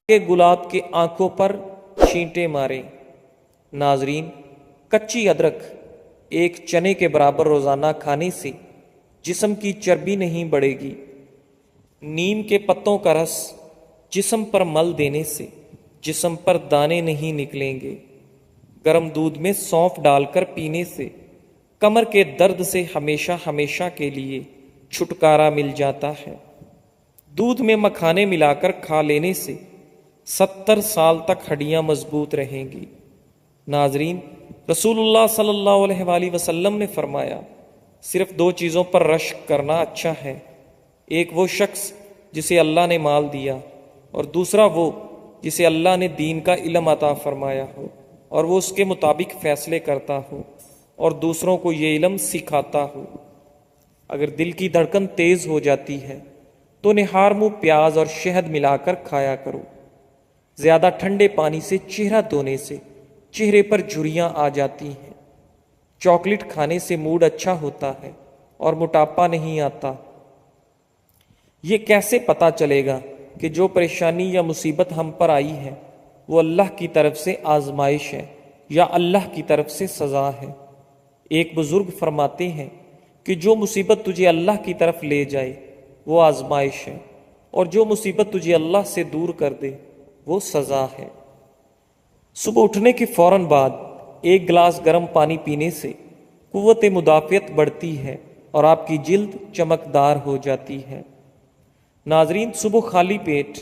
کہ گلاب کے آنکھوں پر چھینٹے مارے۔ ناظرین، کچی ادرک ایک چنے کے برابر روزانہ کھانے سے جسم کی چربی نہیں بڑھے گی۔ نیم کے پتوں کا رس جسم پر مل دینے سے جسم پر دانے نہیں نکلیں گے۔ گرم دودھ میں سونف ڈال کر پینے سے کمر کے درد سے ہمیشہ ہمیشہ کے لیے چھٹکارا مل جاتا ہے۔ دودھ میں مکھانے ملا کر کھا لینے سے 70 سال تک ہڈیاں مضبوط رہیں گی۔ ناظرین، رسول اللہ صلی اللہ علیہ وآلہ وسلم نے فرمایا، صرف 2 چیزوں پر رشک کرنا اچھا ہے، ایک وہ شخص جسے اللہ نے مال دیا، اور دوسرا وہ جسے اللہ نے دین کا علم عطا فرمایا ہو اور وہ اس کے مطابق فیصلے کرتا ہو اور دوسروں کو یہ علم سکھاتا ہو۔ اگر دل کی دھڑکن تیز ہو جاتی ہے تو نہار منہ پیاز اور شہد ملا کر کھایا کرو۔ زیادہ ٹھنڈے پانی سے چہرہ دھونے سے چہرے پر جھریاں آ جاتی ہیں۔ چاکلیٹ کھانے سے موڈ اچھا ہوتا ہے اور موٹاپا نہیں آتا۔ یہ کیسے پتہ چلے گا کہ جو پریشانی یا مصیبت ہم پر آئی ہے وہ اللہ کی طرف سے آزمائش ہے یا اللہ کی طرف سے سزا ہے؟ ایک بزرگ فرماتے ہیں کہ جو مصیبت تجھے اللہ کی طرف لے جائے وہ آزمائش ہے، اور جو مصیبت تجھے اللہ سے دور کر دے وہ سزا ہے۔ صبح اٹھنے کے فوراً بعد 1 گلاس گرم پانی پینے سے قوت مدافعت بڑھتی ہے اور آپ کی جلد چمکدار ہو جاتی ہے۔ ناظرین، صبح خالی پیٹ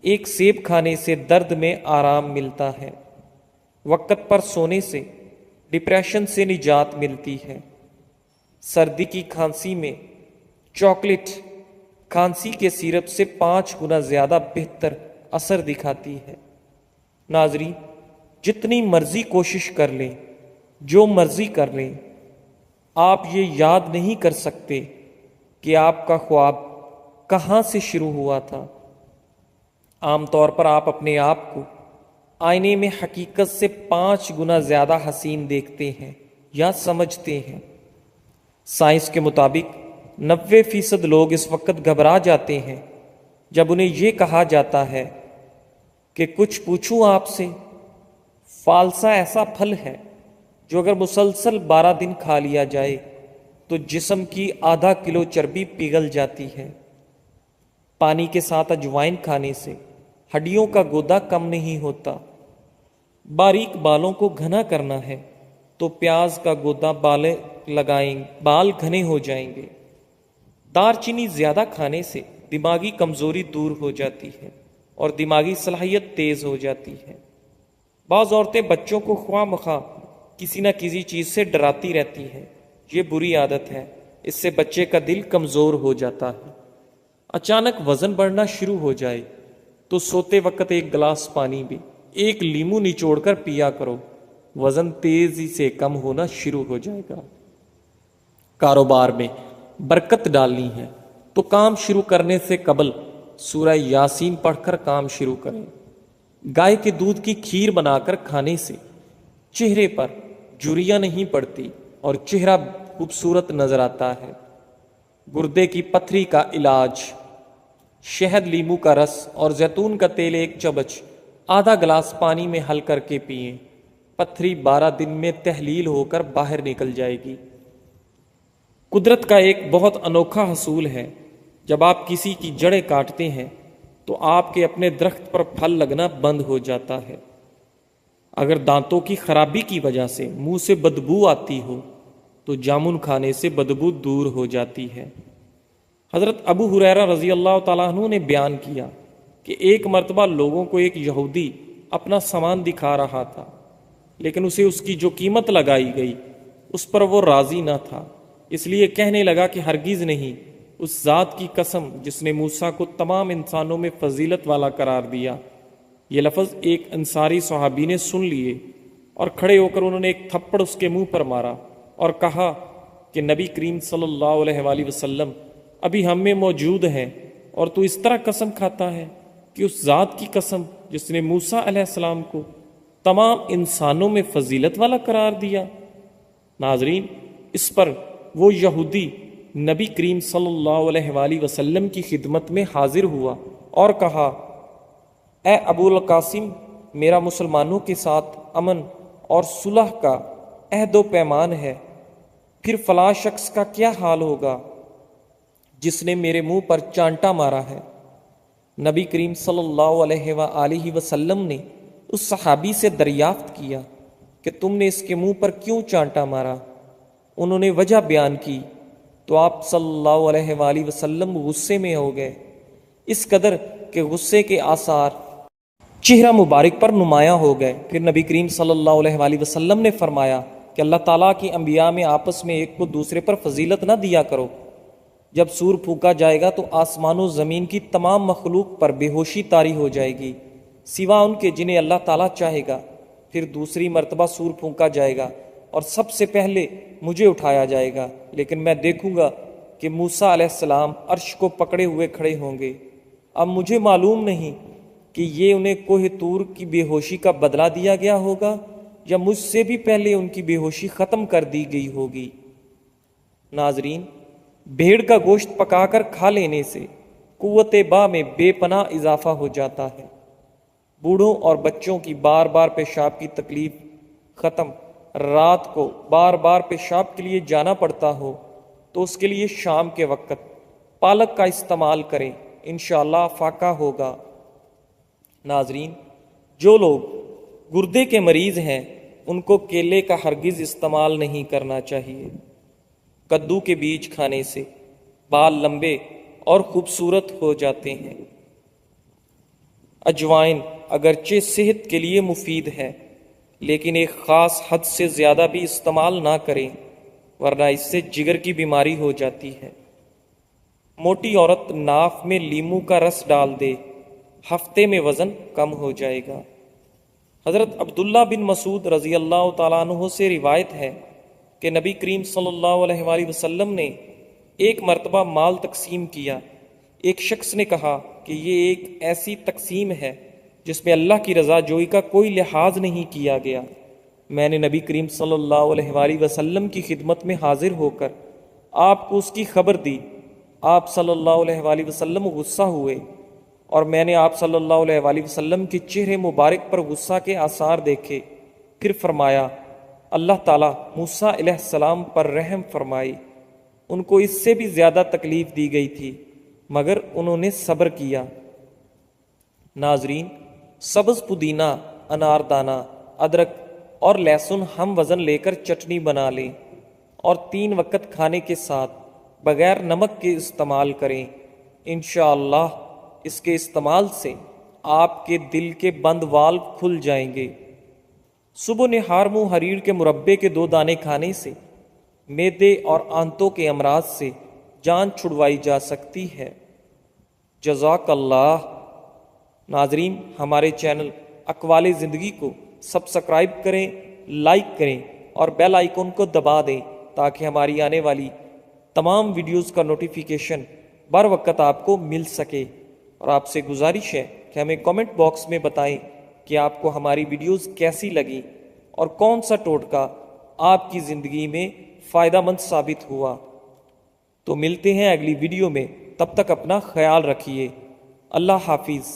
1 سیب کھانے سے درد میں آرام ملتا ہے۔ وقت پر سونے سے ڈپریشن سے نجات ملتی ہے۔ سردی کی کھانسی میں چاکلیٹ کھانسی کے سیرپ سے 5 گنا زیادہ بہتر اثر دکھاتی ہے۔ ناظرین، جتنی مرضی کوشش کر لیں، جو مرضی کر لیں، آپ یہ یاد نہیں کر سکتے کہ آپ کا خواب کہاں سے شروع ہوا تھا۔ عام طور پر آپ اپنے آپ کو آئینے میں حقیقت سے 5 گنا زیادہ حسین دیکھتے ہیں یا سمجھتے ہیں۔ سائنس کے مطابق 90% لوگ اس وقت گھبرا جاتے ہیں جب انہیں یہ کہا جاتا ہے کہ کچھ پوچھوں آپ سے۔ فالسا ایسا پھل ہے جو اگر مسلسل 12 دن کھا لیا جائے تو جسم کی ½ کلو چربی پگھل جاتی ہے۔ پانی کے ساتھ اجوائن کھانے سے ہڈیوں کا گودا کم نہیں ہوتا۔ باریک بالوں کو گھنا کرنا ہے تو پیاز کا گودا بال گھنے ہو جائیں گے۔ دار چینی زیادہ کھانے سے دماغی کمزوری دور ہو جاتی ہے اور دماغی صلاحیت تیز ہو جاتی ہے۔ بعض عورتیں بچوں کو خواہ مخواہ کسی نہ کسی چیز سے ڈراتی رہتی ہیں۔ یہ بری عادت ہے، اس سے بچے کا دل کمزور ہو جاتا ہے۔ اچانک وزن بڑھنا شروع ہو جائے تو سوتے وقت 1 گلاس پانی بھی 1 لیمو نچوڑ کر پیا کرو، وزن تیزی سے کم ہونا شروع ہو جائے گا۔ کاروبار میں برکت ڈالنی ہے تو کام شروع کرنے سے قبل سورہ یاسین پڑھ کر کام شروع کریں۔ گائے کے دودھ کی کھیر بنا کر کھانے سے چہرے پر جھریاں نہیں پڑتی اور چہرہ خوبصورت نظر آتا ہے۔ گردے کی پتھری کا علاج: شہد، لیمو کا رس اور زیتون کا تیل 1 چمچ ½ گلاس پانی میں حل کر کے پئیں۔ پتھری 12 دن میں تحلیل ہو کر باہر نکل جائے گی۔ قدرت کا ایک بہت انوکھا حصول ہے، جب آپ کسی کی جڑیں کاٹتے ہیں تو آپ کے اپنے درخت پر پھل لگنا بند ہو جاتا ہے۔ اگر دانتوں کی خرابی کی وجہ سے منہ سے بدبو آتی ہو تو جامن کھانے سے بدبو دور ہو جاتی ہے۔ حضرت ابو ہریرہ رضی اللہ تعالیٰ عنہ نے بیان کیا کہ ایک مرتبہ لوگوں کو ایک یہودی اپنا سامان دکھا رہا تھا، لیکن اسے اس کی جو قیمت لگائی گئی اس پر وہ راضی نہ تھا، اس لیے کہنے لگا کہ ہرگز نہیں، اس ذات کی قسم جس نے موسیٰ کو تمام انسانوں میں فضیلت والا قرار دیا۔ یہ لفظ ایک انصاری صحابی نے سن لیے اور کھڑے ہو کر انہوں نے ایک تھپڑ اس کے منہ پر مارا اور کہا کہ نبی کریم صلی اللہ علیہ وآلہ وسلم ابھی ہم میں موجود ہیں اور تو اس طرح قسم کھاتا ہے کہ اس ذات کی قسم جس نے موسیٰ علیہ السلام کو تمام انسانوں میں فضیلت والا قرار دیا۔ ناظرین، اس پر وہ یہودی نبی کریم صلی اللہ علیہ وآلہ وسلم کی خدمت میں حاضر ہوا اور کہا اے ابو القاسم، میرا مسلمانوں کے ساتھ امن اور صلح کا عہد و پیمان ہے، پھر فلاں شخص کا کیا حال ہوگا جس نے میرے منہ پر چانٹا مارا ہے۔ نبی کریم صلی اللہ علیہ وآلہ وسلم نے اس صحابی سے دریافت کیا کہ تم نے اس کے منہ پر کیوں چانٹا مارا؟ انہوں نے وجہ بیان کی تو آپ صلی اللہ علیہ وآلہ وسلم غصے میں ہو گئے، اس قدر کہ غصے کے آثار چہرہ مبارک پر نمایاں ہو گئے۔ پھر نبی کریم صلی اللہ علیہ وآلہ وسلم نے فرمایا کہ اللہ تعالیٰ کی انبیاء میں آپس میں ایک کو دوسرے پر فضیلت نہ دیا کرو۔ جب سور پھونکا جائے گا تو آسمان و زمین کی تمام مخلوق پر بے ہوشی طاری ہو جائے گی سوا ان کے جنہیں اللہ تعالیٰ چاہے گا۔ پھر دوسری مرتبہ سور پھونکا جائے گا اور سب سے پہلے مجھے اٹھایا جائے گا، لیکن میں دیکھوں گا کہ موسیٰ علیہ السلام عرش کو پکڑے ہوئے کھڑے ہوں گے۔ اب مجھے معلوم نہیں کہ یہ انہیں کوہ طور کی بے ہوشی کا بدلہ دیا گیا ہوگا یا مجھ سے بھی پہلے ان کی بے ہوشی ختم کر دی گئی ہوگی۔ ناظرین، بھیڑ کا گوشت پکا کر کھا لینے سے قوت با میں بے پناہ اضافہ ہو جاتا ہے۔ بوڑھوں اور بچوں کی بار بار پیشاب کی تکلیف ختم، رات کو بار بار پیشاب کے لیے جانا پڑتا ہو تو اس کے لیے شام کے وقت پالک کا استعمال کریں، انشاءاللہ فاقہ ہوگا۔ ناظرین، جو لوگ گردے کے مریض ہیں ان کو کیلے کا ہرگز استعمال نہیں کرنا چاہیے۔ کدو کے بیج کھانے سے بال لمبے اور خوبصورت ہو جاتے ہیں۔ اجوائن اگرچہ صحت کے لیے مفید ہے، لیکن ایک خاص حد سے زیادہ بھی استعمال نہ کریں، ورنہ اس سے جگر کی بیماری ہو جاتی ہے۔ موٹی عورت ناف میں لیمو کا رس ڈال دے، ہفتے میں وزن کم ہو جائے گا۔ حضرت عبداللہ بن مسعود رضی اللہ تعالیٰ عنہ سے روایت ہے کہ نبی کریم صلی اللہ علیہ وآلہ وسلم نے ایک مرتبہ مال تقسیم کیا۔ ایک شخص نے کہا کہ یہ ایک ایسی تقسیم ہے جس میں اللہ کی رضا جوئی کا کوئی لحاظ نہیں کیا گیا۔ میں نے نبی کریم صلی اللہ علیہ وآلہ وسلم کی خدمت میں حاضر ہو کر آپ کو اس کی خبر دی۔ آپ صلی اللہ علیہ وآلہ وسلم غصہ ہوئے اور میں نے آپ صلی اللہ علیہ وآلہ وسلم کے چہرے مبارک پر غصہ کے آثار دیکھے۔ پھر فرمایا، اللہ تعالیٰ موسیٰ علیہ السلام پر رحم فرمائی، ان کو اس سے بھی زیادہ تکلیف دی گئی تھی مگر انہوں نے صبر کیا۔ ناظرین، سبز پودینہ، انار دانہ، ادرک اور لہسن ہم وزن لے کر چٹنی بنا لیں اور 3 وقت کھانے کے ساتھ بغیر نمک کے استعمال کریں۔ انشاءاللہ اس کے استعمال سے آپ کے دل کے بند والو کھل جائیں گے۔ صبح نہار منہ حریر کے مربے کے 2 دانے کھانے سے معدے اور آنتوں کے امراض سے جان چھڑوائی جا سکتی ہے۔ جزاک اللہ۔ ناظرین، ہمارے چینل اقوال زندگی کو سبسکرائب کریں، لائک کریں اور بیل آئیکن کو دبا دیں تاکہ ہماری آنے والی تمام ویڈیوز کا نوٹیفیکیشن بر وقت آپ کو مل سکے۔ اور آپ سے گزارش ہے کہ ہمیں کامنٹ باکس میں بتائیں کہ آپ کو ہماری ویڈیوز کیسی لگیں اور کون سا ٹوٹکا آپ کی زندگی میں فائدہ مند ثابت ہوا۔ تو ملتے ہیں اگلی ویڈیو میں، تب تک اپنا خیال رکھیے۔ اللہ حافظ۔